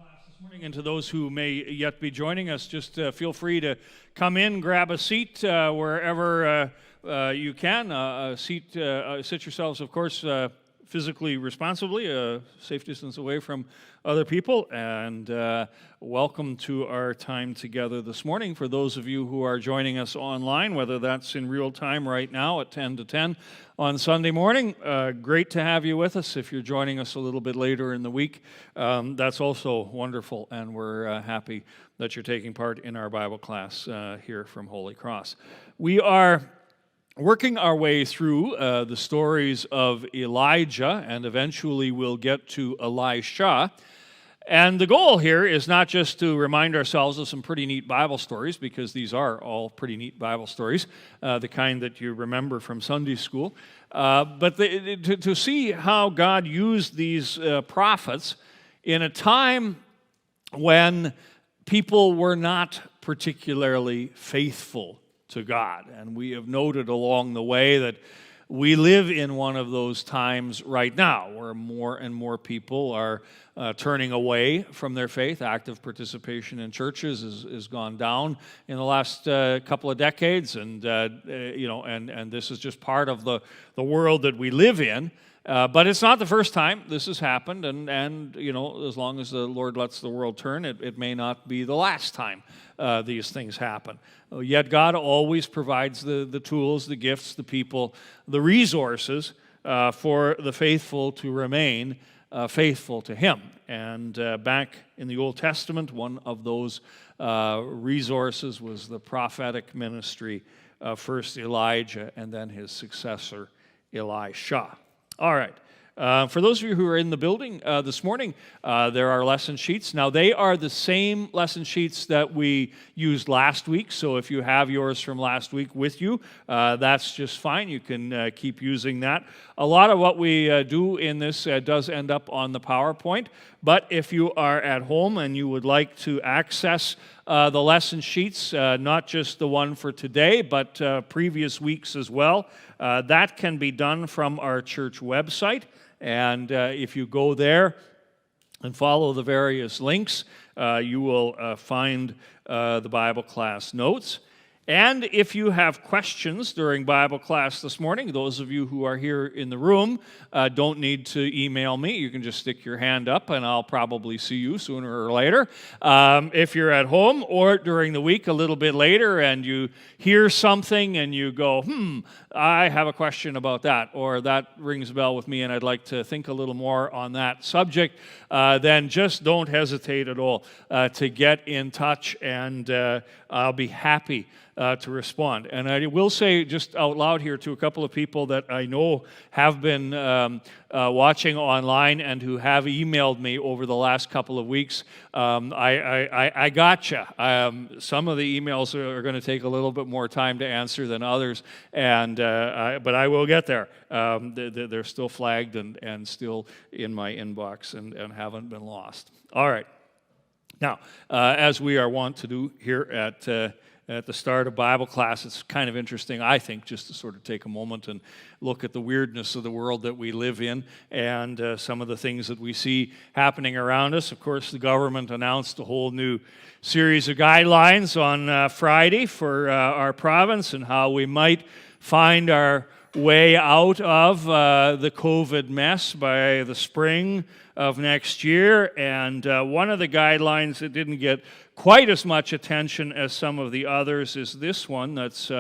This morning, and to those who may yet be joining us, just feel free to come in, grab a seat wherever you can. Sit yourselves, of course, physically responsibly, a safe distance away from other people, and welcome to our time together this morning. For those of you who are joining us online, whether that's in real time right now at 10 to 10 on Sunday morning, great to have you with us. If you're joining us a little bit later in the week, that's also wonderful, and we're happy that you're taking part in our Bible class here from Holy Cross. We are working our way through the stories of Elijah, and eventually we'll get to Elisha. And the goal here is not just to remind ourselves of some pretty neat Bible stories, because these are all pretty neat Bible stories, the kind that you remember from Sunday school, but to see how God used these prophets in a time when people were not particularly faithful to God. And we have noted along the way that we live in one of those times right now where more and more people are turning away from their faith. Active participation in churches has gone down in the last couple of decades, and and this is just part of the world that we live in. But it's not the first time this has happened, and as long as the Lord lets the world turn, it may not be the last time these things happen. Yet God always provides the tools, the gifts, the people, the resources for the faithful to remain faithful to Him. And back in the Old Testament, one of those resources was the prophetic ministry of first Elijah and then his successor, Elisha. All right. For those of you who are in the building this morning, there are lesson sheets. Now, they are the same lesson sheets that we used last week, so if you have yours from last week with you, that's just fine. You can keep using that. A lot of what we do in this does end up on the PowerPoint, but if you are at home and you would like to access the lesson sheets, not just the one for today, but previous weeks as well, that can be done from our church website. And if you go there and follow the various links, you will find the Bible class notes. And if you have questions during Bible class this morning, those of you who are here in the room don't need to email me. You can just stick your hand up, and I'll probably see you sooner or later. If you're at home or during the week a little bit later and you hear something and you go, I have a question about that, or that rings a bell with me and I'd like to think a little more on that subject, then just don't hesitate at all to get in touch, and I'll be happy to respond. And I will say just out loud here to a couple of people that I know have been watching online and who have emailed me over the last couple of weeks. I gotcha. Some of the emails are going to take a little bit more time to answer than others, but I will get there. They're still flagged and still in my inbox and haven't been lost. All right. Now, as we are wont to do here at the start of Bible class, it's kind of interesting, I think, just to sort of take a moment and look at the weirdness of the world that we live in and some of the things that we see happening around us. Of course, the government announced a whole new series of guidelines on Friday for our province and how we might find our way out of the COVID mess by the spring of next year. And one of the guidelines that didn't get quite as much attention as some of the others is this one that's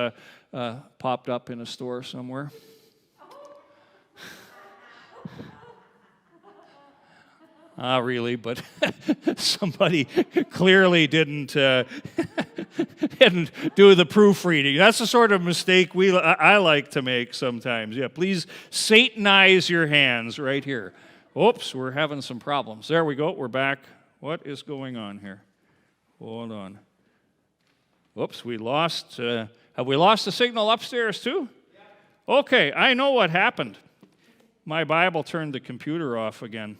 popped up in a store somewhere. Not really, but somebody clearly didn't do the proofreading. That's the sort of mistake I like to make sometimes. Yeah, please Satanize your hands right here. Oops, we're having some problems. There we go. We're back. What is going on here? Hold on. Whoops, we lost. Have we lost the signal upstairs too? Yeah. Okay, I know what happened. My Bible turned the computer off again.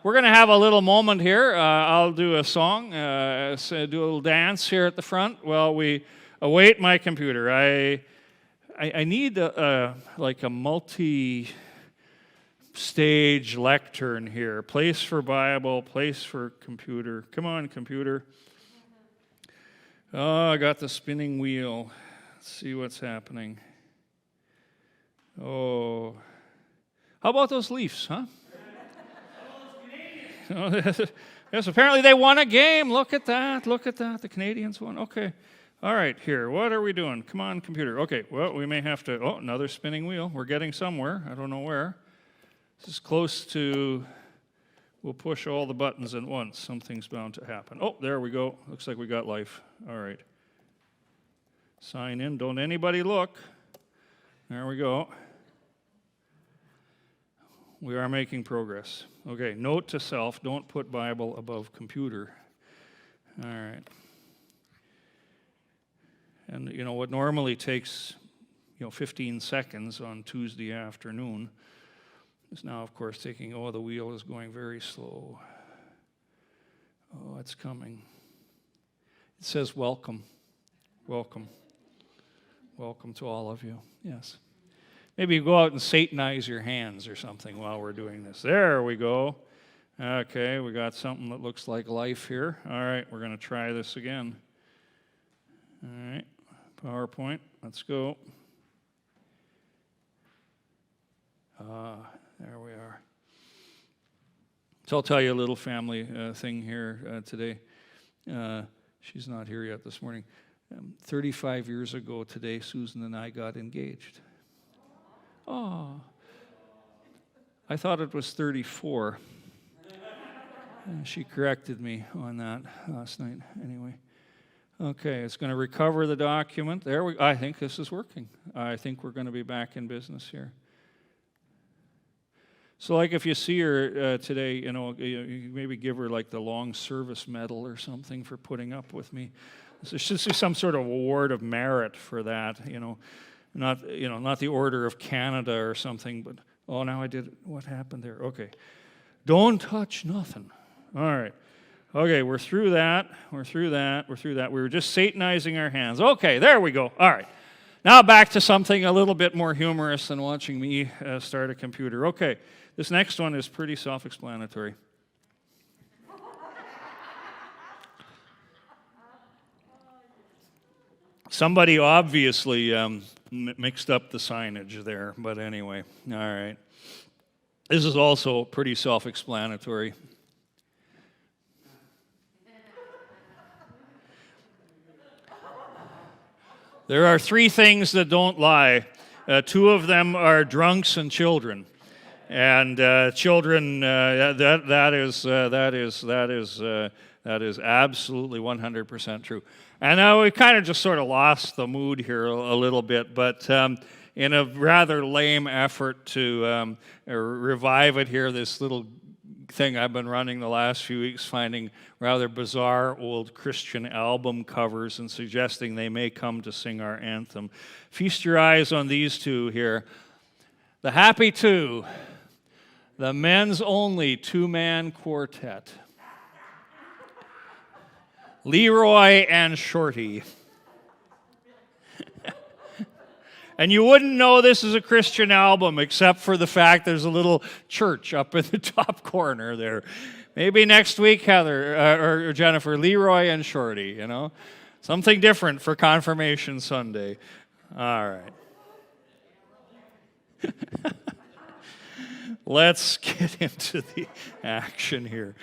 We're going to have a little moment here. I'll do a song, do a little dance here at the front while we await my computer. I need like a multi-stage stage lectern here. Place for Bible, place for computer. Come on, computer. Oh, I got the spinning wheel. Let's see what's happening. Oh. How about those Leafs, huh? Yes, apparently they won a game. Look at that. Look at that. The Canadians won. Okay. All right, here. What are we doing? Come on, computer. Okay, well, we may have to... Oh, another spinning wheel. We're getting somewhere. I don't know where. This is close to... We'll push all the buttons at once. Something's bound to happen. Oh, there we go. Looks like we got life. All right. Sign in. Don't anybody look. There we go. We are making progress. Okay, note to self, don't put Bible above computer. All right. And you know what normally takes 15 seconds on Tuesday afternoon is now, of course, taking, the wheel is going very slow. Oh, it's coming. It says welcome. Welcome. Welcome to all of you. Yes. Maybe you go out and Satanize your hands or something while we're doing this. There we go. Okay, we got something that looks like life here. All right, we're going to try this again. All right, PowerPoint, let's go. There we are. So I'll tell you a little family thing here today. She's not here yet this morning. 35 years ago today, Susan and I got engaged. Oh, I thought it was 34. She corrected me on that last night. Anyway, okay, it's going to recover the document. I think this is working. I think we're going to be back in business here. So, like, if you see her today, you maybe give her like the long service medal or something for putting up with me. There should be some sort of award of merit for that. Not the Order of Canada or something, but, now I did, what happened there? Okay. Don't touch nothing. All right. Okay, we're through that. We're through that. We were just Satanizing our hands. Okay, there we go. All right. Now back to something a little bit more humorous than watching me start a computer. Okay, this next one is pretty self-explanatory. Somebody obviously mixed up the signage there, but anyway, all right. This is also pretty self-explanatory. There are three things that don't lie. Two of them are drunks and children, and children. That is absolutely 100% true. And we kind of just sort of lost the mood here a little bit, but in a rather lame effort to revive it here, this little thing I've been running the last few weeks, finding rather bizarre old Christian album covers and suggesting they may come to sing our anthem. Feast your eyes on these two here. The Happy Two, the men's only two-man quartet. Leroy and Shorty. And you wouldn't know this is a Christian album except for the fact there's a little church up in the top corner there. Maybe next week, Heather or Jennifer, Leroy and Shorty, Something different for Confirmation Sunday. All right. Let's get into the action here.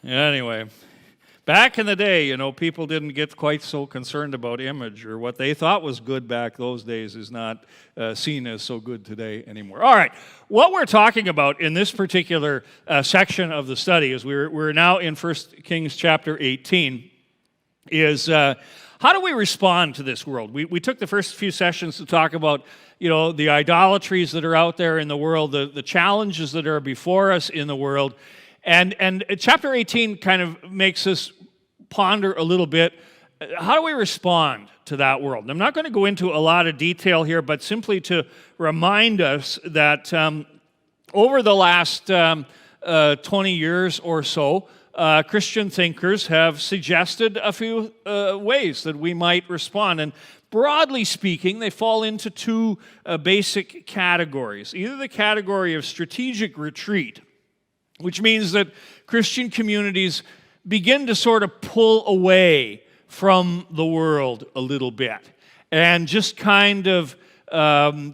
Anyway, back in the day, people didn't get quite so concerned about image, or what they thought was good back those days is not seen as so good today anymore. All right, what we're talking about in this particular section of the study is we're now in 1 Kings chapter 18, is how do we respond to this world? We took the first few sessions to talk about the idolatries that are out there in the world, the challenges that are before us in the world. And chapter 18 kind of makes us ponder a little bit, how do we respond to that world? And I'm not going to go into a lot of detail here, but simply to remind us that over the last 20 years or so, Christian thinkers have suggested a few ways that we might respond. And broadly speaking, they fall into two basic categories. Either the category of strategic retreat, which means that Christian communities begin to sort of pull away from the world a little bit and just kind of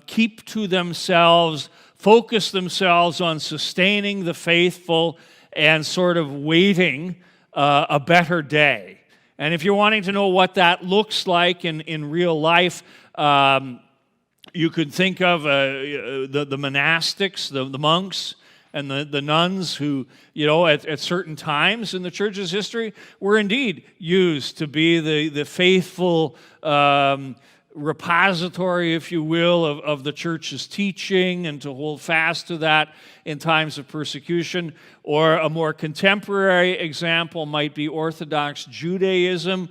keep to themselves, focus themselves on sustaining the faithful and sort of waiting a better day. And if you're wanting to know what that looks like in real life, you could think of the monastics, the monks, and the nuns who, at certain times in the church's history were indeed used to be the faithful repository, if you will, of the church's teaching and to hold fast to that in times of persecution. Or a more contemporary example might be Orthodox Judaism,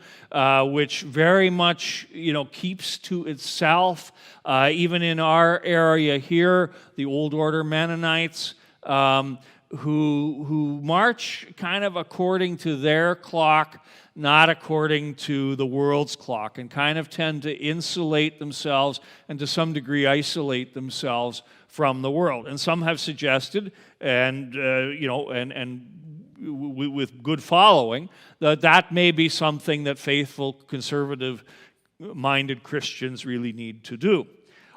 which very much, keeps to itself. Even in our area here, the Old Order Mennonites, who march kind of according to their clock, not according to the world's clock, and kind of tend to insulate themselves and to some degree isolate themselves from the world. And some have suggested, and with good following, that may be something that faithful, conservative-minded Christians really need to do.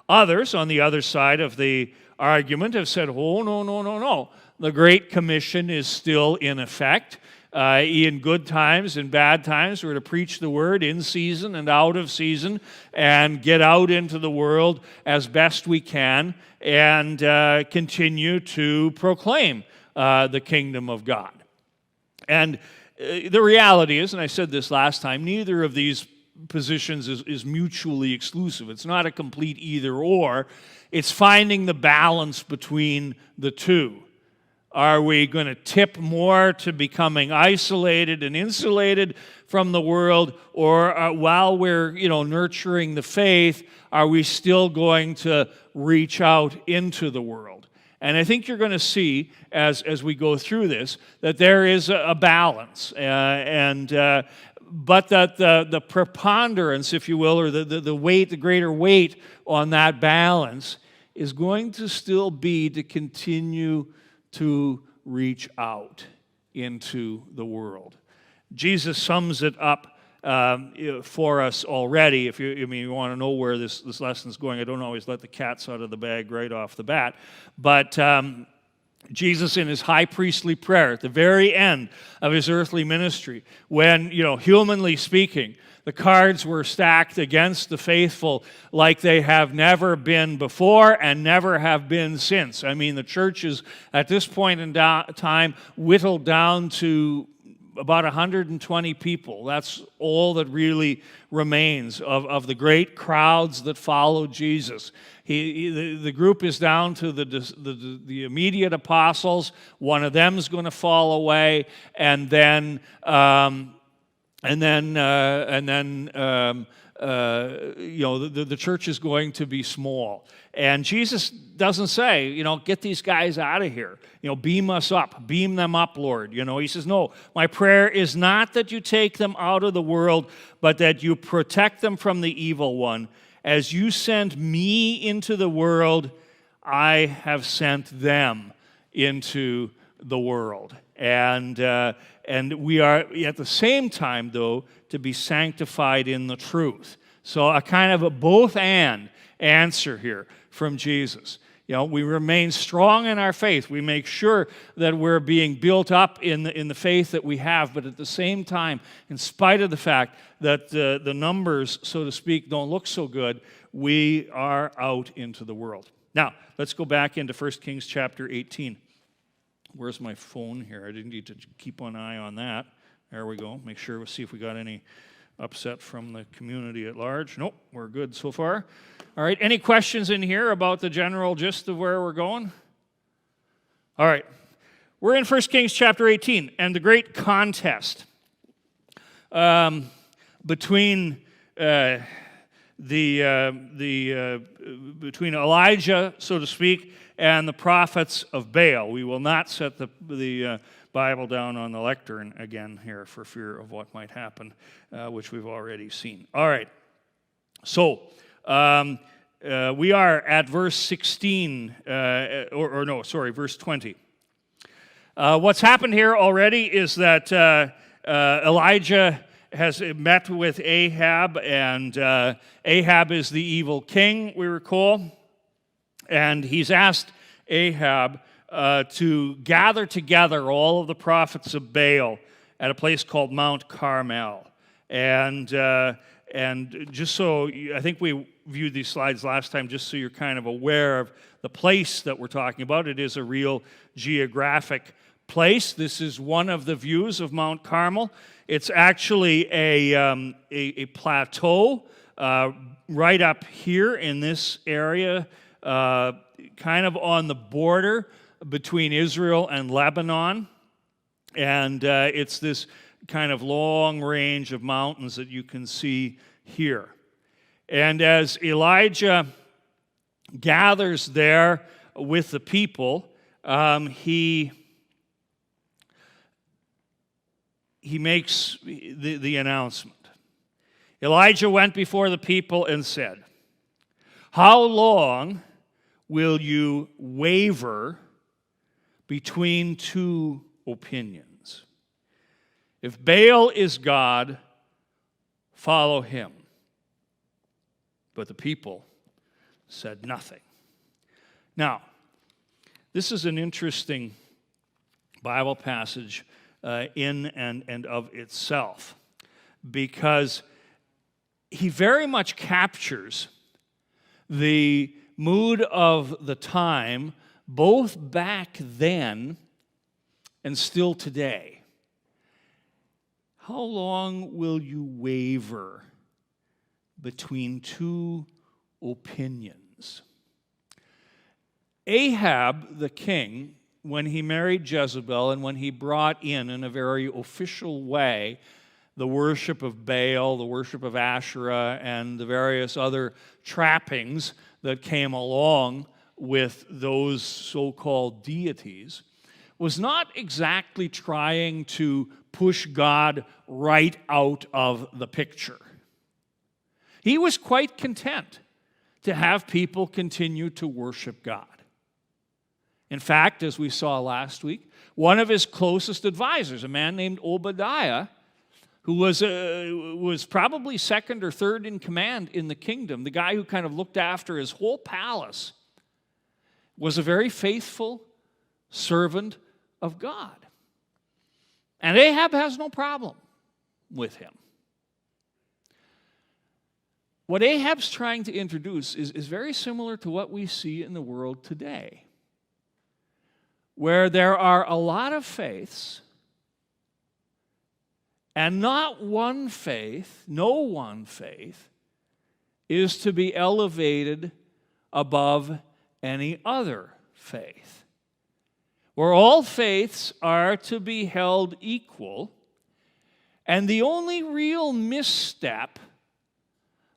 Others, on the other side of the argument, have said, oh, no. The Great Commission is still in effect. In good times and bad times, we're to preach the word in season and out of season and get out into the world as best we can and continue to proclaim the kingdom of God. And the reality is, and I said this last time, neither of these positions is mutually exclusive. It's not a complete either or. It's finding the balance between the two. Are we going to tip more to becoming isolated and insulated from the world, or while we're, nurturing the faith, are we still going to reach out into the world? And I think you're going to see as we go through this that there is a balance, but that the preponderance, if you will, or the weight, the greater weight on that balance is going to still be to continue to reach out into the world. Jesus sums it up for us already. If you want to know where this lesson's going, I don't always let the cats out of the bag right off the bat. But Jesus, in his high priestly prayer at the very end of his earthly ministry, when, humanly speaking, the cards were stacked against the faithful like they have never been before and never have been since. I mean, the church is, at this point in time, whittled down to about 120 people. That's all that really remains of the great crowds that followed Jesus. The group is down to the immediate apostles. One of them is going to fall away, and then the church is going to be small. And Jesus doesn't say, get these guys out of here. Beam us up. Beam them up, Lord. He says, no, my prayer is not that you take them out of the world, but that you protect them from the evil one. As you sent me into the world, I have sent them into the world. And we are, at the same time, though, to be sanctified in the truth. So a kind of a both-and answer here from Jesus. We remain strong in our faith. We make sure that we're being built up in the faith that we have, but at the same time, in spite of the fact that the numbers, so to speak, don't look so good, we are out into the world. Now, let's go back into 1 Kings chapter 18. Where's my phone here? I didn't need to keep an eye on that. There we go. Make sure we'll see if we got any upset from the community at large. Nope, we're good so far. All right, any questions in here about the general gist of where we're going? All right, we're in 1 Kings chapter 18, and the great contest between between Elijah, so to speak, and the prophets of Baal. We will not set the Bible down on the lectern again here for fear of what might happen, which we've already seen. All right. So, we are at verse 16, verse 20. What's happened here already is that Elijah has met with Ahab, and Ahab is the evil king, we recall. And he's asked Ahab to gather together all of the prophets of Baal at a place called Mount Carmel. And just so, I think we viewed these slides last time, just so you're kind of aware of the place that we're talking about. It is a real geographic place. This is one of the views of Mount Carmel. It's actually a plateau right up here in this area, kind of on the border between Israel and Lebanon. And it's this kind of long range of mountains that you can see here. And as Elijah gathers there with the people, he makes the announcement. Elijah went before the people and said, "How long will you waver between two opinions? If Baal is God, follow him." But the people said nothing. Now, this is an interesting Bible passage in and of itself, because he very much captures the mood of the time, both back then and still today. How long will you waver between two opinions? Ahab, the king, when he married Jezebel and when he brought in a very official way the worship of Baal, the worship of Asherah, and the various other trappings that came along with those so-called deities, was not exactly trying to push God right out of the picture. He was quite content to have people continue to worship God. In fact, as we saw last week, one of his closest advisors, a man named Obadiah, who was probably second or third in command in the kingdom, the guy who kind of looked after his whole palace, was a very faithful servant of God. And Ahab has no problem with him. What Ahab's trying to introduce is very similar to what we see in the world today, where there are a lot of faiths, and no one faith is to be elevated above any other faith, where all faiths are to be held equal, and the only real misstep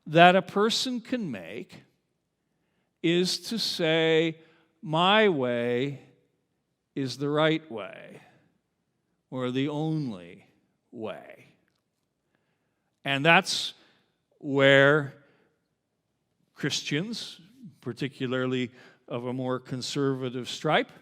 that a person can make is to say, my way is the right way, or the only way. And that's where Christians, particularly of a more conservative stripe,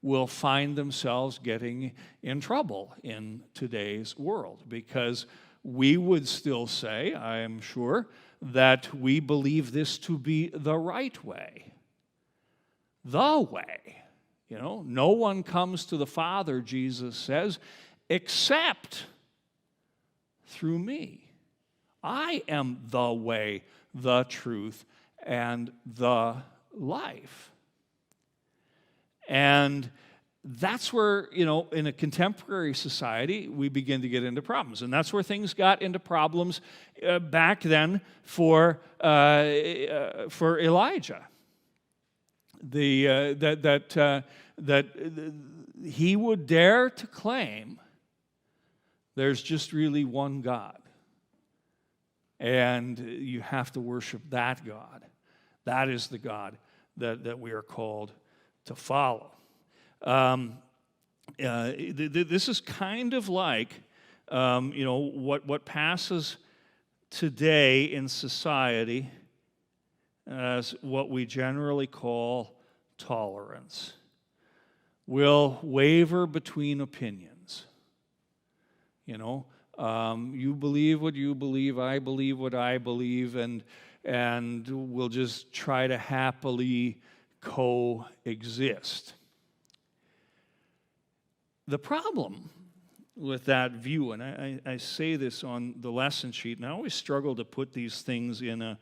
will find themselves getting in trouble in today's world, because we would still say, I am sure, that we believe this to be the right way. The way. You know, no one comes to the Father, Jesus says, except through me. I am the way, the truth, and the life. And that's where, you know, in a contemporary society, we begin to get into problems. And that's where things got into problems back then for Elijah. That he would dare to claim there's just really one God. And you have to worship that God. That is the God that we are called to follow. This is kind of like, what passes today in society as what we generally call tolerance. We'll waver between opinions. You believe what you believe, I believe what I believe, and we'll just try to happily coexist. The problem with that view, and I say this on the lesson sheet, and I always struggle to put these things in a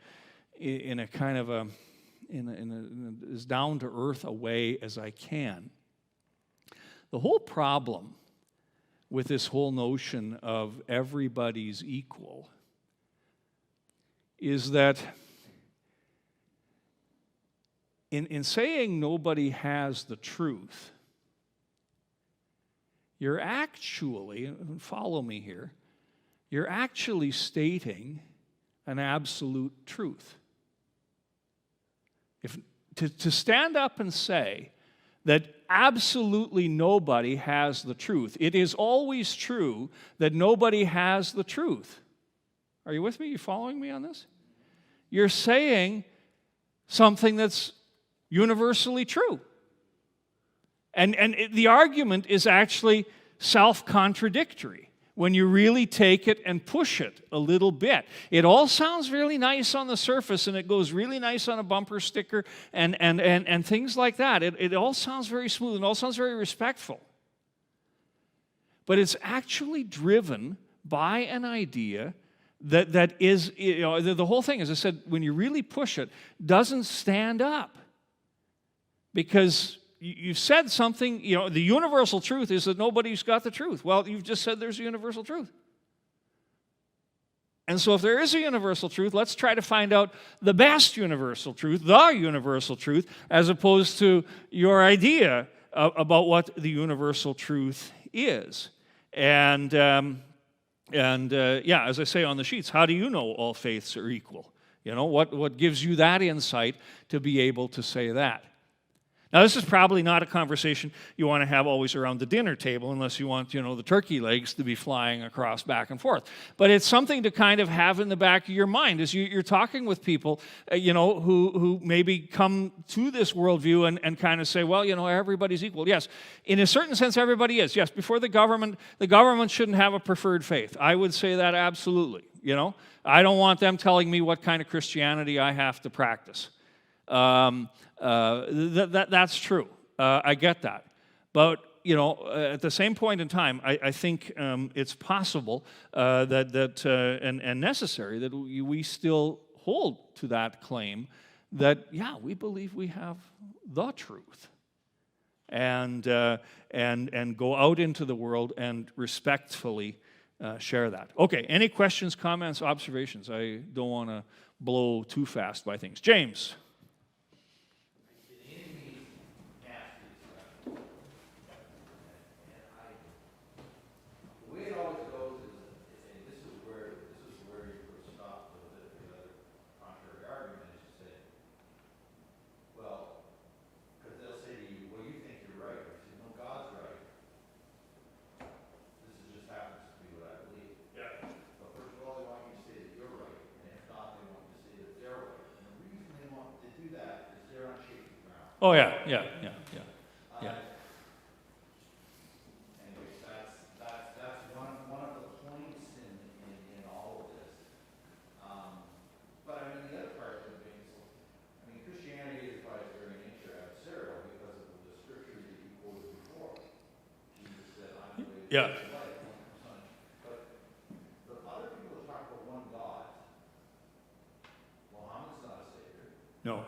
kind of as down to earth a way as I can. The whole problem with this whole notion of everybody's equal is that in saying nobody has the truth, you're actually, follow me here, you're actually stating an absolute truth. To stand up and say that absolutely nobody has the truth, it is always true that nobody has the truth. Are you with me? You following me on this? You're saying something that's universally true. And the argument is actually self-contradictory when you really take it and push it a little bit. It all sounds really nice on the surface, and it goes really nice on a bumper sticker and things like that. It all sounds very smooth and all sounds very respectful. But it's actually driven by an idea that is, the whole thing, as I said, when you really push it, doesn't stand up. Because you've said something, the universal truth is that nobody's got the truth. Well, you've just said there's a universal truth. And so if there is a universal truth, let's try to find out the best universal truth, the universal truth, as opposed to your idea about what the universal truth is. And as I say on the sheets, how do you know all faiths are equal? What gives you that insight to be able to say that? Now, this is probably not a conversation you want to have always around the dinner table unless you want, the turkey legs to be flying across back and forth. But it's something to kind of have in the back of your mind as you're talking with people, who maybe come to this worldview and kind of say, well, everybody's equal. Yes, in a certain sense, everybody is. Yes, before the government shouldn't have a preferred faith. I would say that absolutely. I don't want them telling me what kind of Christianity I have to practice. That's true. I get that. But, at the same point in time, I think it's possible and necessary that we still hold to that claim that, we believe we have the truth. And go out into the world and respectfully share that. Okay, any questions, comments, observations? I don't want to blow too fast by things. James. Oh, yeah. Anyways, that's one of the points in all of this. But the other part of it is, Christianity is by its very nature adversarial because of the scripture that you quoted before. Jesus said, I'm the way, the life, But the other people talk about one God. Muhammad's not a savior. No.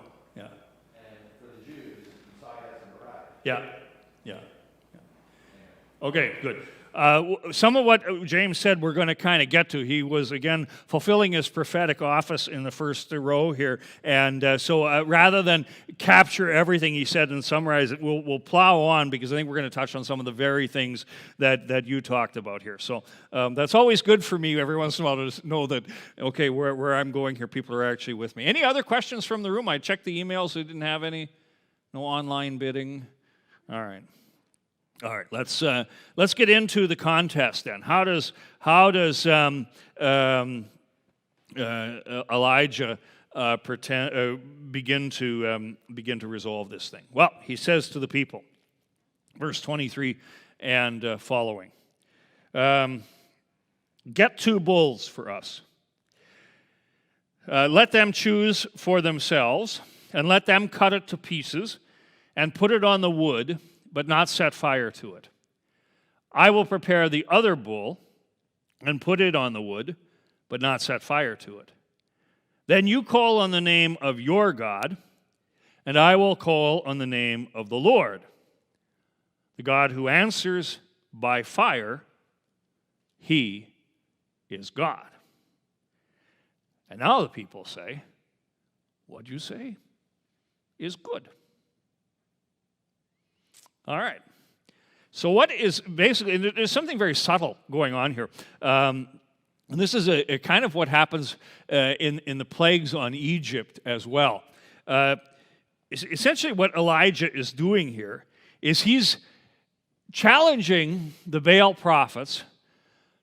Yeah. Okay, good. Some of what James said we're going to kind of get to. He was, again, fulfilling his prophetic office in the first row here. And so rather than capture everything he said and summarize it, we'll plow on because I think we're going to touch on some of the very things that you talked about here. So that's always good for me every once in a while to know that, okay, where I'm going here, people are actually with me. Any other questions from the room? I checked the emails. I didn't have any. No online bidding. All right. All right, let's get into the contest then. How does Elijah begin to resolve this thing? Well, he says to the people, verse 23 and following, "Get 2 bulls for us. Let them choose for themselves, and let them cut it to pieces, and put it on the wood, but not set fire to it. I will prepare the other bull, and put it on the wood, but not set fire to it. Then you call on the name of your God, and I will call on the name of the Lord. The God who answers by fire, he is God." And now the people say, "What you say is good." All right. So what is basically, there's something very subtle going on here. And this is a kind of what happens in the plagues on Egypt as well. Essentially what Elijah is doing here is he's challenging the Baal prophets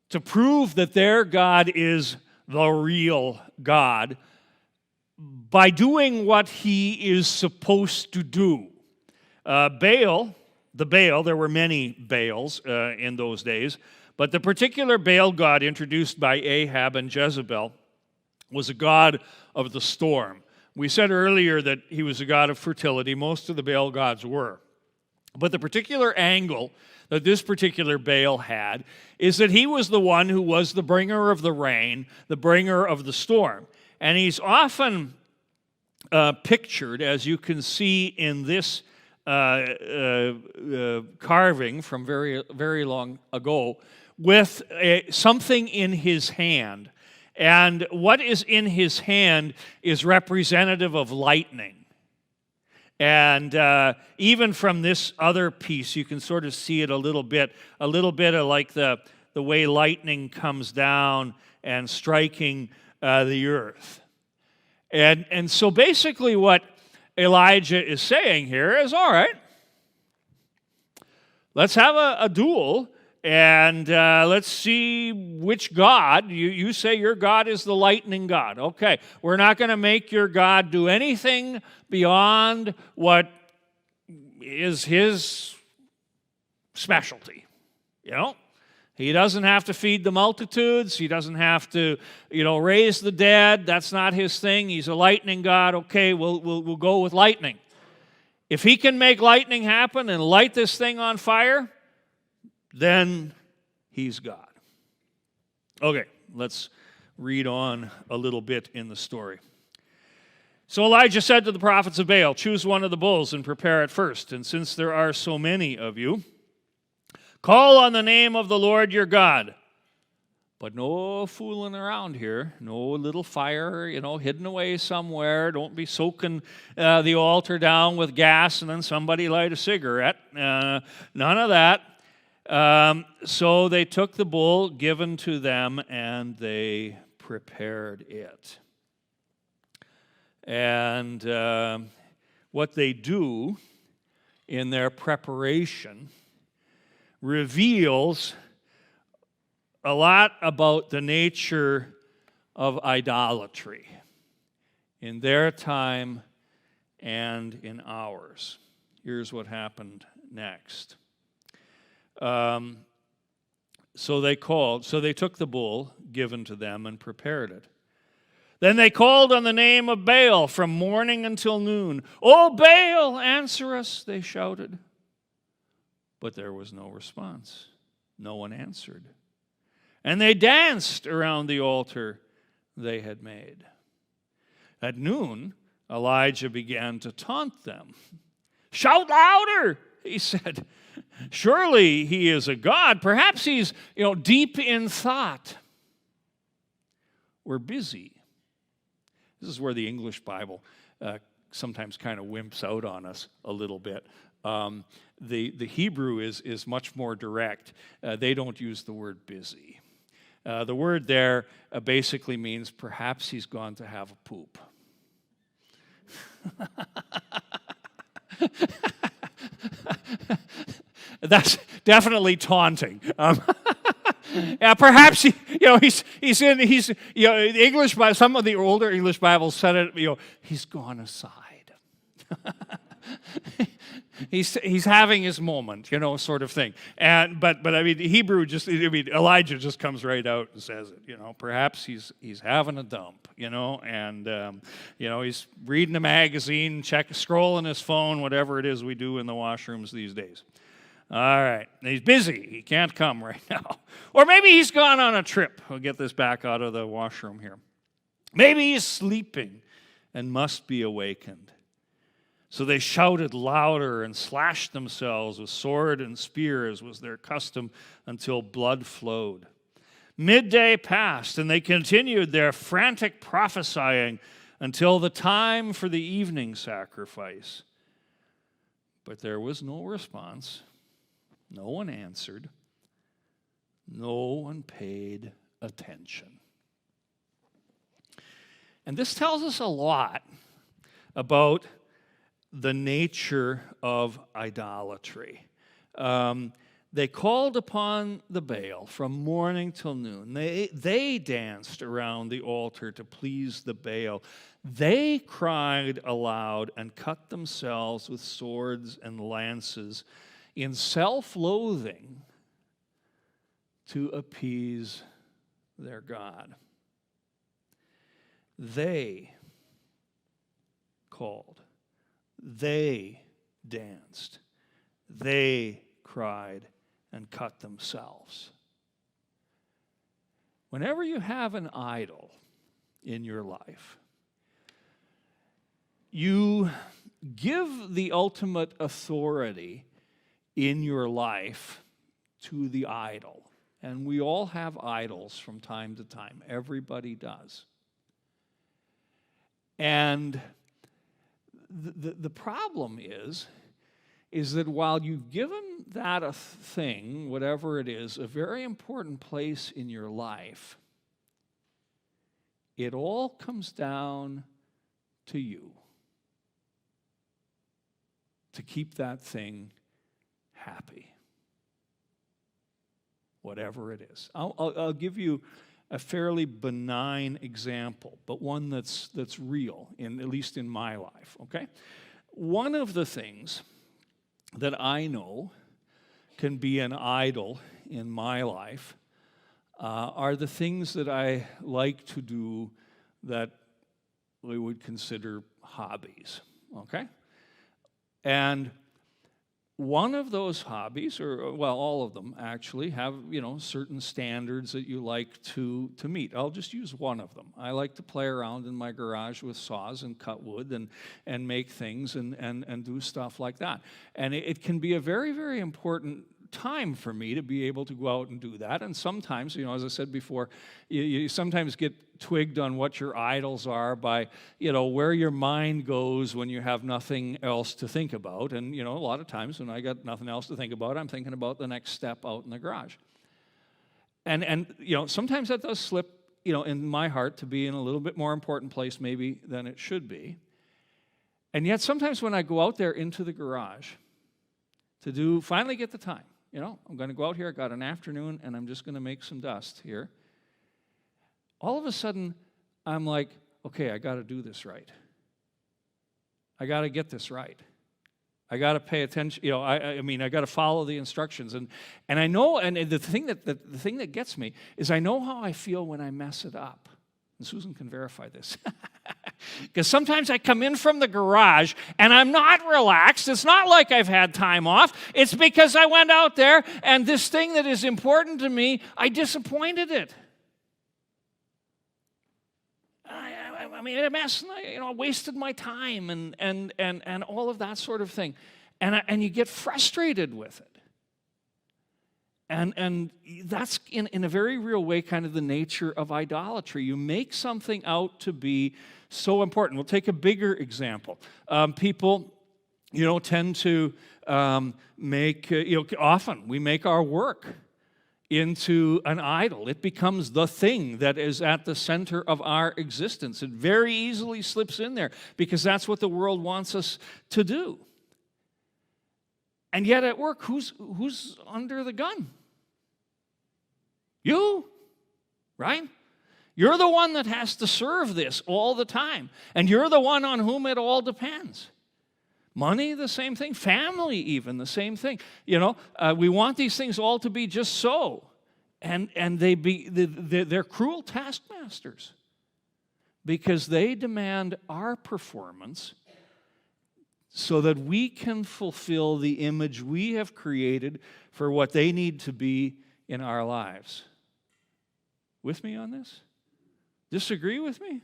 to prove that their God is the real God by doing what he is supposed to do. Baal, there were many Baals in those days, but the particular Baal god introduced by Ahab and Jezebel was a god of the storm. We said earlier that he was a god of fertility. Most of the Baal gods were. But the particular angle that this particular Baal had is that he was the one who was the bringer of the rain, the bringer of the storm. And he's often pictured, as you can see in this carving from very, very long ago, with something in his hand. And what is in his hand is representative of lightning. And even from this other piece, you can sort of see it a little bit of like the way lightning comes down and striking the earth. And so basically what Elijah is saying here is, all right, let's have a duel, and let's see which God. You say your God is the lightning God. Okay, we're not going to make your God do anything beyond what is his specialty. You know? He doesn't have to feed the multitudes. He doesn't have to, raise the dead. That's not his thing. He's a lightning God. Okay, we'll go with lightning. If he can make lightning happen and light this thing on fire, then he's God. Okay, let's read on a little bit in the story. So Elijah said to the prophets of Baal, "Choose one of the bulls and prepare it first. And since there are so many of you, call on the name of the Lord your God." But no fooling around here. No little fire, hidden away somewhere. Don't be soaking the altar down with gas and then somebody light a cigarette. None of that. So they took the bull given to them and they prepared it. And what they do in their preparation reveals a lot about the nature of idolatry in their time and in ours. Here's what happened next. So they took the bull given to them and prepared it. Then they called on the name of Baal from morning until noon. "O Baal, answer us," they shouted. But there was no response. No one answered. And they danced around the altar they had made. At noon, Elijah began to taunt them. "Shout louder," he said. "Surely he is a god. Perhaps he's, deep in thought. We're busy." This is where the English Bible sometimes kind of wimps out on us a little bit. The Hebrew is much more direct. They don't use the word busy. The word there basically means perhaps he's gone to have a poop. That's definitely taunting. Yeah, perhaps he's the English Bible. Some of the older English Bibles said it. He's gone aside. He's having his moment, sort of thing. But I mean, Hebrew Elijah just comes right out and says it. Perhaps he's having a dump, and he's reading a magazine, scrolling his phone, whatever it is we do in the washrooms these days. All right, he's busy. He can't come right now. Or maybe he's gone on a trip. We'll get this back out of the washroom here. Maybe he's sleeping and must be awakened. So they shouted louder and slashed themselves with sword and spear, as was their custom, until blood flowed. Midday passed, and they continued their frantic prophesying until the time for the evening sacrifice. But there was no response. No one answered. No one paid attention. And this tells us a lot about the nature of idolatry. They called upon the Baal from morning till noon. They danced around the altar to please the Baal. They cried aloud and cut themselves with swords and lances in self-loathing to appease their God. They called. They danced. They cried and cut themselves. Whenever you have an idol in your life, you give the ultimate authority in your life to the idol. And we all have idols from time to time. Everybody does. And the problem is that while you've given that a thing, whatever it is, a very important place in your life, it all comes down to you to keep that thing happy, whatever it is. I'll give you a fairly benign example, but one that's real, at least in my life, okay? One of the things that I know can be an idol in my life are the things that I like to do that we would consider hobbies, okay? And one of those hobbies, all of them actually, have certain standards that you like to meet. I'll just use one of them. I like to play around in my garage with saws and cut wood and make things and do stuff like that. And it can be a very, very important time for me to be able to go out and do that. And sometimes, as I said before, you sometimes get twigged on what your idols are by, where your mind goes when you have nothing else to think about. And, a lot of times when I got nothing else to think about, I'm thinking about the next step out in the garage. And sometimes that does slip, in my heart to be in a little bit more important place maybe than it should be. And yet sometimes when I go out there into the garage finally get the time, I'm going to go out here, I got an afternoon, and I'm just going to make some dust here. All of a sudden, I'm like, okay, I got to do this right. I got to get this right. I got to pay attention. I got to follow the instructions. And I know, and the thing that gets me is I know how I feel when I mess it up. And Susan can verify this. Because sometimes I come in from the garage and I'm not relaxed. It's not like I've had time off. It's because I went out there and this thing that is important to me, I disappointed it. I made a mess, and I wasted my time and all of that sort of thing. And you get frustrated with it. And that's, in a very real way, kind of the nature of idolatry. You make something out to be so important. We'll take a bigger example. People, tend to make, often we make our work into an idol. It becomes the thing that is at the center of our existence. It very easily slips in there because that's what the world wants us to do. And yet at work, who's under the gun? You, right? You're the one that has to serve this all the time. And you're the one on whom it all depends. Money, the same thing. Family, even, the same thing. We want these things all to be just so. And they're cruel taskmasters because they demand our performance so that we can fulfill the image we have created for what they need to be in our lives. With me on this? Disagree with me?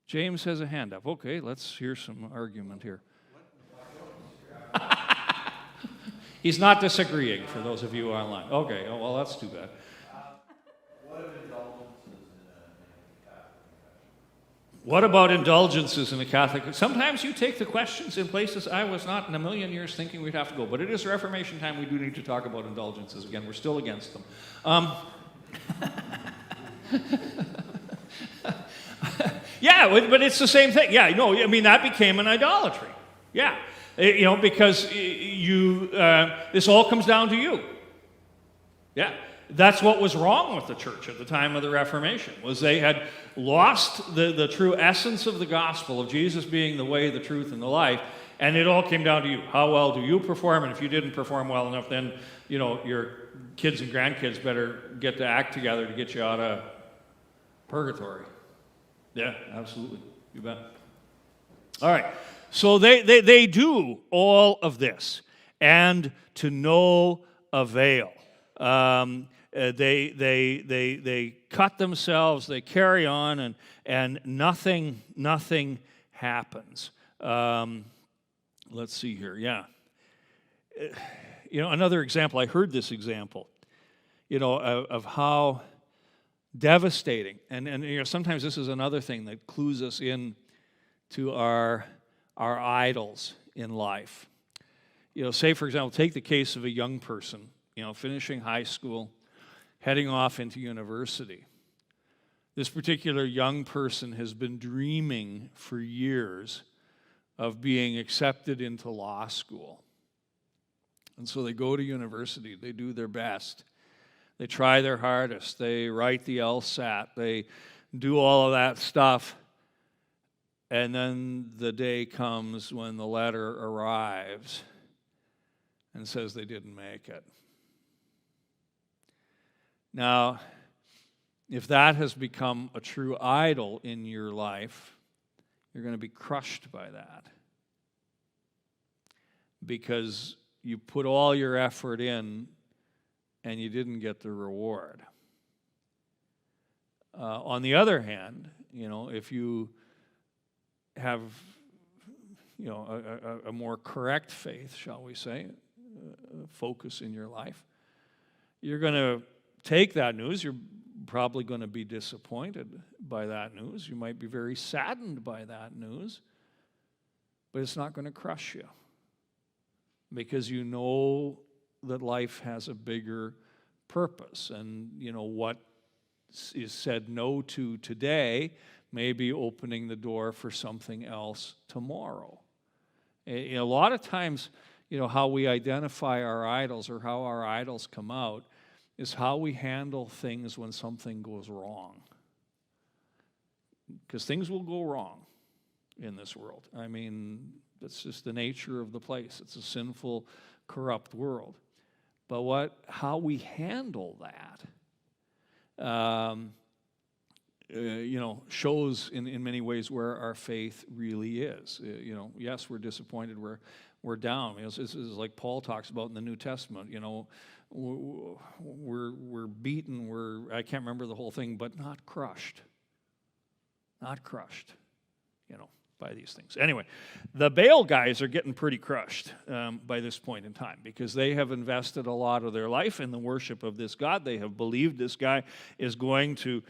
James has a hand up. Okay, let's hear some argument here. He's not disagreeing, for those of you online. Okay, well, that's too bad. What of indulgences in a Catholic confession? What about indulgences in the Catholic? Sometimes you take the questions in places I was not in a million years thinking we'd have to go. But it is Reformation time. We do need to talk about indulgences again. We're still against them. Yeah, but it's the same thing. Yeah, that became an idolatry. Yeah, because this all comes down to you. Yeah, that's what was wrong with the church at the time of the Reformation, was they had lost the true essence of the gospel of Jesus being the way, the truth, and the life, and it all came down to you. How well do you perform? And if you didn't perform well enough, then your kids and grandkids better get to act together to get you out of purgatory. Yeah, absolutely. You bet. All right. So they do all of this, and to no avail. They cut themselves. They carry on, and nothing happens. Let's see here. Yeah. Another example. I heard this example. Of how devastating, and sometimes this is another thing that clues us in to our idols in life. Say for example, take the case of a young person, finishing high school, heading off into university. This particular young person has been dreaming for years of being accepted into law school. And so they go to university, they do their best. They try their hardest. They write the LSAT. They do all of that stuff. And then the day comes when the letter arrives and says they didn't make it. Now, if that has become a true idol in your life, you're going to be crushed by that. Because you put all your effort in and you didn't get the reward. On the other hand, if you have, a more correct faith, shall we say, focus in your life, you're going to take that news. You're probably going to be disappointed by that news. You might be very saddened by that news, but it's not going to crush you because you know that life has a bigger purpose. And, what is said no to today may be opening the door for something else tomorrow. A lot of times, how we identify our idols or how our idols come out is how we handle things when something goes wrong. Because things will go wrong in this world. I mean, that's just the nature of the place. It's a sinful, corrupt world. But how we handle that, shows in many ways where our faith really is. Yes, we're disappointed, we're down. This is like Paul talks about in the New Testament. We're beaten. I can't remember the whole thing, but not crushed. Not crushed. By these things. Anyway, the Baal guys are getting pretty crushed by this point in time because they have invested a lot of their life in the worship of this god. They have believed this guy is going to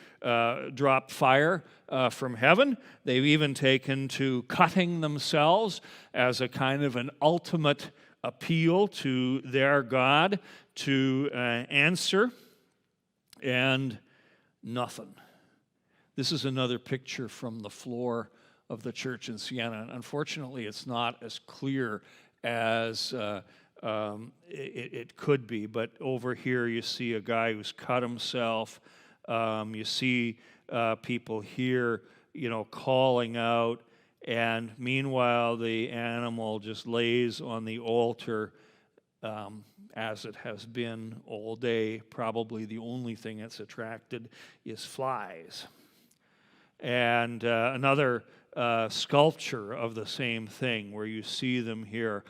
drop fire from heaven. They've even taken to cutting themselves as a kind of an ultimate appeal to their god to answer, and nothing. This is another picture from the floor of the church in Siena. Unfortunately, it's not as clear as it could be. But over here you see a guy who's cut himself. You see people here, calling out. And meanwhile, the animal just lays on the altar as it has been all day. Probably the only thing that's attracted is flies. And another sculpture of the same thing, where you see them here,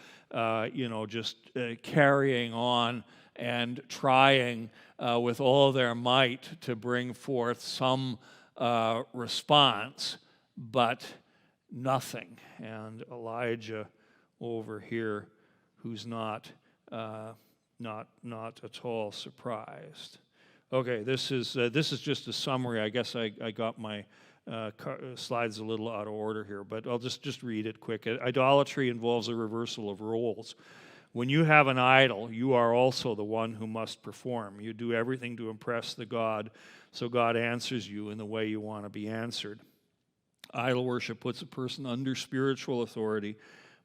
just carrying on and trying with all their might to bring forth some response, but nothing. And Elijah over here, who's not at all surprised. Okay, this is just a summary. I guess I got my slides a little out of order here, but I'll just read it quick. Idolatry involves a reversal of roles. When you have an idol, you are also the one who must perform. You do everything to impress the God, so God answers you in the way you want to be answered. Idol worship puts a person under spiritual authority,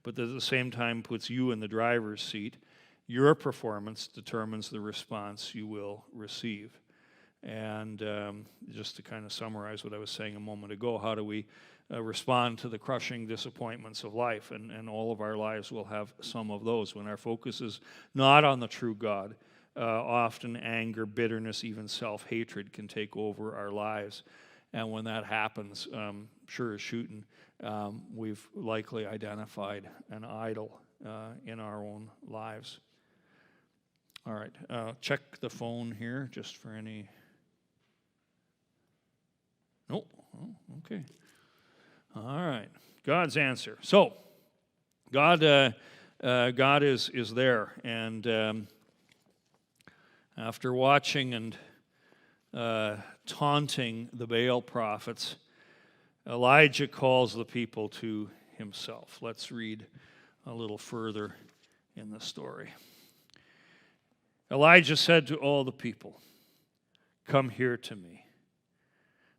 but at the same time puts you in the driver's seat. Your performance determines the response you will receive. And just to kind of summarize what I was saying a moment ago, how do we respond to the crushing disappointments of life? And all of our lives will have some of those. When our focus is not on the true God, often anger, bitterness, even self-hatred can take over our lives. And when that happens, sure as shooting, we've likely identified an idol in our own lives. All right, check the phone here just for any. Nope. Oh, okay. All right. God's answer. So, God is there, and after watching and taunting the Baal prophets, Elijah calls the people to himself. Let's read a little further in the story. Elijah said to all the people, "Come here to me."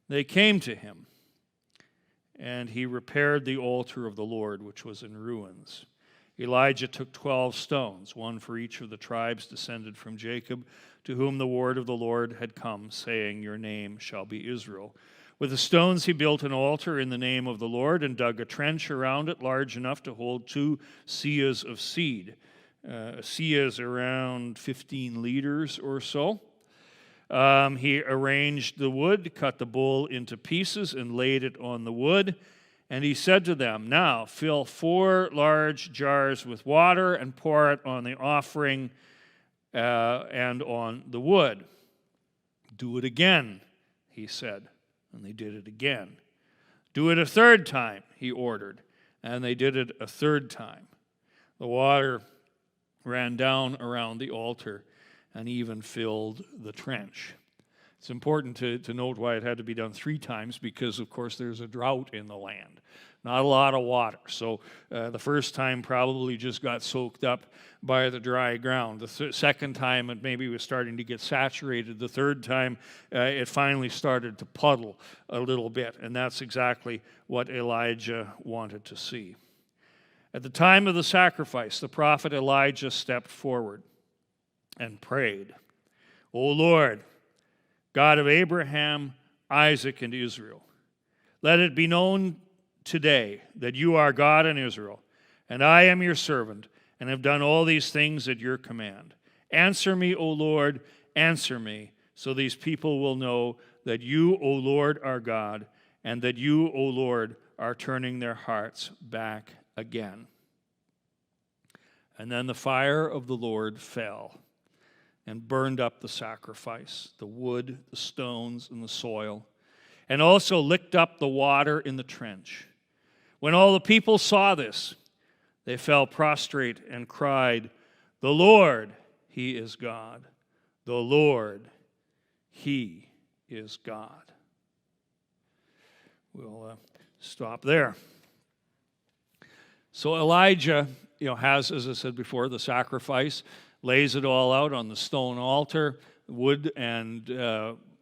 They came to him, and he repaired the altar of the Lord, which was in ruins. Elijah took 12 stones, one for each of the tribes descended from Jacob, to whom the word of the Lord had come, saying, "Your name shall be Israel." With the stones he built an altar in the name of the Lord and dug a trench around it large enough to hold 2 seahs of seed. A seah is around 15 liters or so. He arranged the wood, cut the bull into pieces, and laid it on the wood. And he said to them, "Now fill 4 large jars with water and pour it on the offering and on the wood." "Do it again," he said. And they did it again. "Do it a 3rd time," he ordered. And they did it a 3rd time. The water ran down around the altar and even filled the trench. It's important to note why it had to be done 3 times, because, of course, there's a drought in the land. Not a lot of water. So the first time probably just got soaked up by the dry ground. The second time it maybe was starting to get saturated. The 3rd time it finally started to puddle a little bit. And that's exactly what Elijah wanted to see. At the time of the sacrifice, the prophet Elijah stepped forward and prayed, "O Lord, God of Abraham, Isaac, and Israel, let it be known today that you are God in Israel, and I am your servant, and have done all these things at your command. Answer me, O Lord, answer me, so these people will know that you, O Lord, are God, and that you, O Lord, are turning their hearts back again." And then the fire of the Lord fell and burned up the sacrifice, the wood, the stones, and the soil, and also licked up the water in the trench. When all the people saw this, they fell prostrate and cried, "The Lord, He is God. The Lord, He is God." We'll stop there. So Elijah, has, as I said before, the sacrifice, lays it all out on the stone altar, wood, and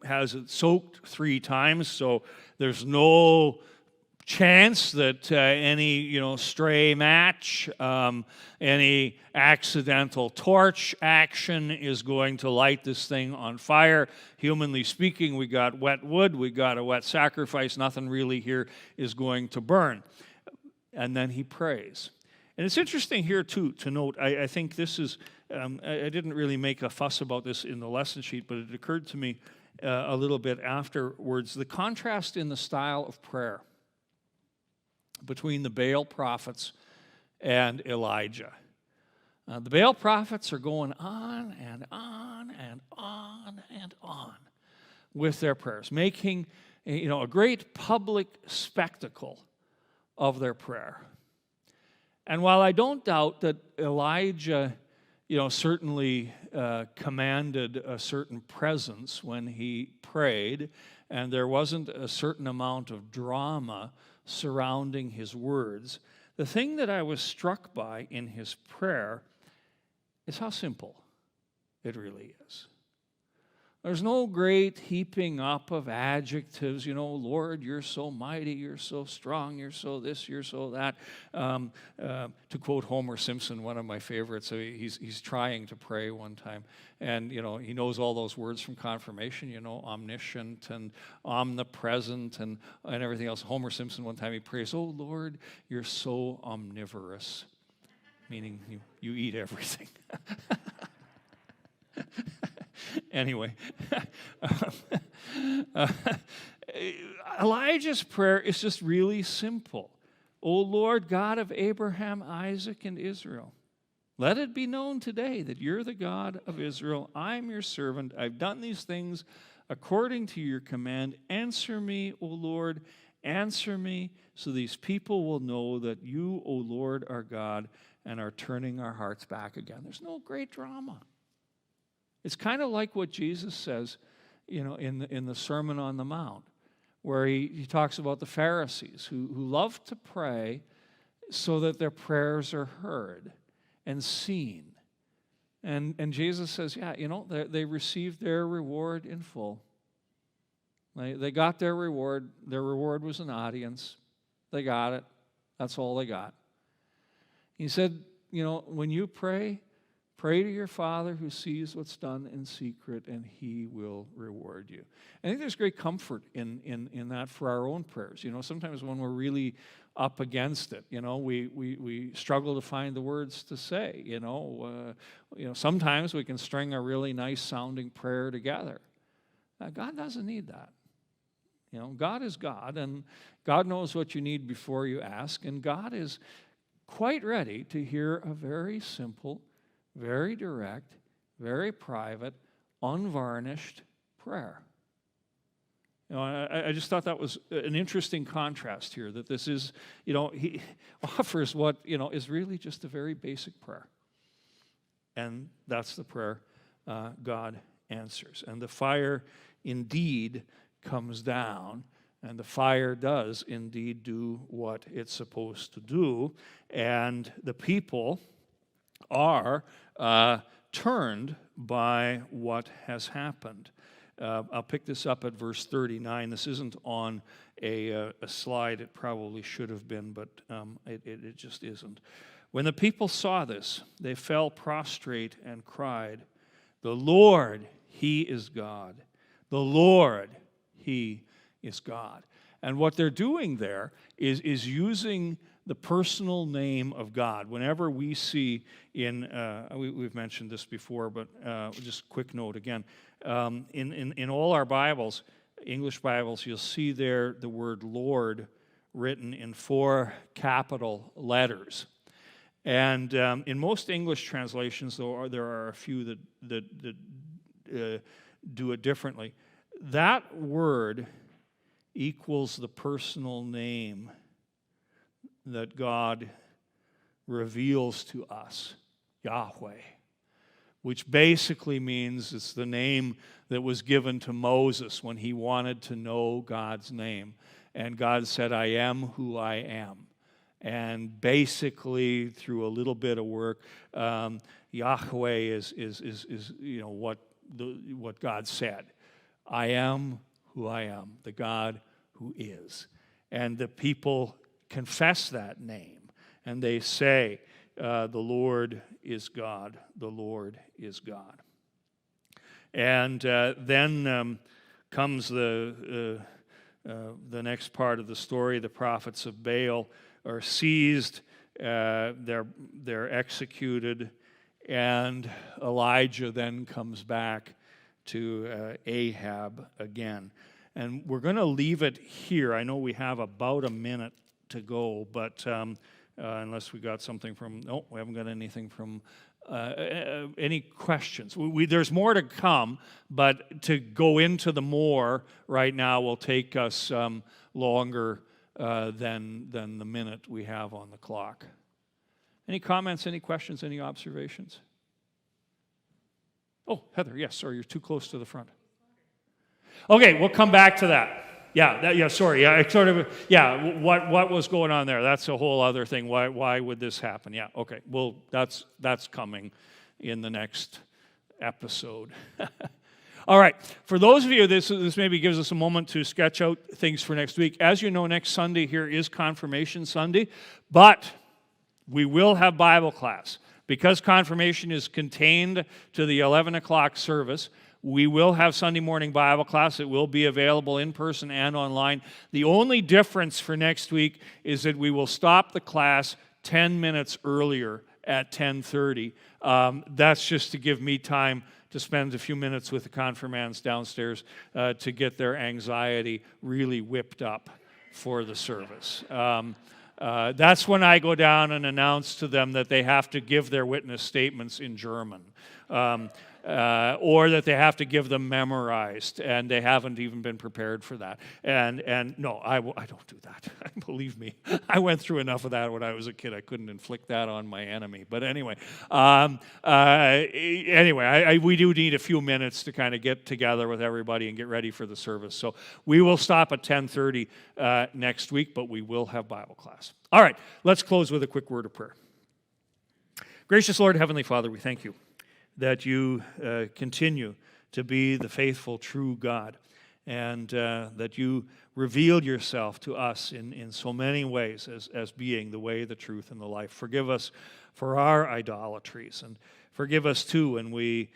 has it soaked 3 times, so there's no chance that any stray match, any accidental torch action is going to light this thing on fire. Humanly speaking, we got wet wood, we got a wet sacrifice, nothing really here is going to burn. And then he prays. And it's interesting here, too, to note, I think this is, I didn't really make a fuss about this in the lesson sheet, but it occurred to me a little bit afterwards, the contrast in the style of prayer between the Baal prophets and Elijah. The Baal prophets are going on and on and on and on with their prayers, making a great public spectacle of their prayer. And while I don't doubt that Elijah, certainly commanded a certain presence when he prayed, and there wasn't a certain amount of drama surrounding his words, the thing that I was struck by in his prayer is how simple it really is. There's no great heaping up of adjectives, Lord, you're so mighty, you're so strong, you're so this, you're so that. To quote Homer Simpson, one of my favorites, he's trying to pray one time, and he knows all those words from confirmation, omniscient and omnipresent and everything else. Homer Simpson one time he prays, "Oh Lord, you're so omnivorous," meaning you eat everything. Anyway, Elijah's prayer is just really simple. "O Lord, God of Abraham, Isaac, and Israel, let it be known today that you're the God of Israel. I'm your servant. I've done these things according to your command. Answer me, O Lord, answer me, so these people will know that you, O Lord, are God and are turning our hearts back again." There's no great drama. It's kind of like what Jesus says, in the Sermon on the Mount, where he talks about the Pharisees who love to pray so that their prayers are heard and seen. And Jesus says, they received their reward in full. They got their reward. Their reward was an audience. They got it. That's all they got. He said, when you pray to your Father who sees what's done in secret, and he will reward you. I think there's great comfort in that for our own prayers. Sometimes when we're really up against it, we struggle to find the words to say. Sometimes we can string a really nice sounding prayer together. God doesn't need that. God is God, and God knows what you need before you ask, and God is quite ready to hear a very simple, very direct, very private, unvarnished prayer. I just thought that was an interesting contrast here, that this is, he offers what, is really just a very basic prayer. And that's the prayer God answers. And the fire indeed comes down, and the fire does indeed do what it's supposed to do, and the people are turned by what has happened. I'll pick this up at verse 39. This isn't on a slide. It probably should have been, but it just isn't. When the people saw this, they fell prostrate and cried, "The Lord, He is God. The Lord, He is God." And what they're doing there is using the personal name of God. Whenever we see we've mentioned this before, but just a quick note again. In all our Bibles, English Bibles, you'll see there the word Lord written in 4 capital letters. And in most English translations, though there are a few that do it differently, that word equals the personal name that God reveals to us, Yahweh, which basically means it's the name that was given to Moses when he wanted to know God's name. And God said, "I am who I am." And basically, through a little bit of work, Yahweh is what God said. I am who I am, the God who is. And the people confess that name, and they say, the Lord is God, the Lord is God. And then comes the next part of the story. The prophets of Baal are seized, they're executed, and Elijah then comes back to Ahab again. And we're going to leave it here. I know we have about a minute to go, but unless we got something from, no, we haven't got anything from any questions. There's more to come, but to go into the more right now will take us longer than the minute we have on the clock. Any comments, any questions, any observations? Oh, Heather, yes, sorry, you're too close to the front. Okay, we'll come back to that. What was going on there? That's a whole other thing. Why would this happen? Yeah, okay. Well, that's coming in the next episode. All right. For those of you, this maybe gives us a moment to sketch out things for next week. As you know, next Sunday here is Confirmation Sunday, but we will have Bible class. Because confirmation is contained to the 11 o'clock service, we will have Sunday morning Bible class. It will be available in person and online. The only difference for next week is that we will stop the class 10 minutes earlier at 10:30. That's just to give me time to spend a few minutes with the confirmands downstairs to get their anxiety really whipped up for the service. That's when I go down and announce to them that they have to give their witness statements in German. Or that they have to give them memorized, and they haven't even been prepared for that. And no, I don't do that. Believe me, I went through enough of that when I was a kid. I couldn't inflict that on my enemy. But anyway, we do need a few minutes to kind of get together with everybody and get ready for the service. So we will stop at 10:30 next week, but we will have Bible class. All right, let's close with a quick word of prayer. Gracious Lord, Heavenly Father, we thank you that you continue to be the faithful, true God, and that you revealed yourself to us in so many ways as being the way, the truth, and the life. Forgive us for our idolatries, and forgive us too when we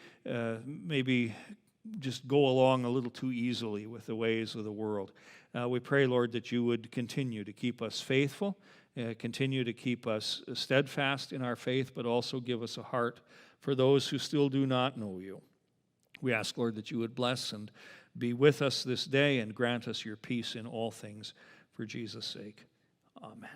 maybe just go along a little too easily with the ways of the world. We pray, Lord, that you would continue to keep us faithful, continue to keep us steadfast in our faith, but also give us a heart for those who still do not know you. We ask, Lord, that you would bless and be with us this day and grant us your peace in all things for Jesus' sake. Amen.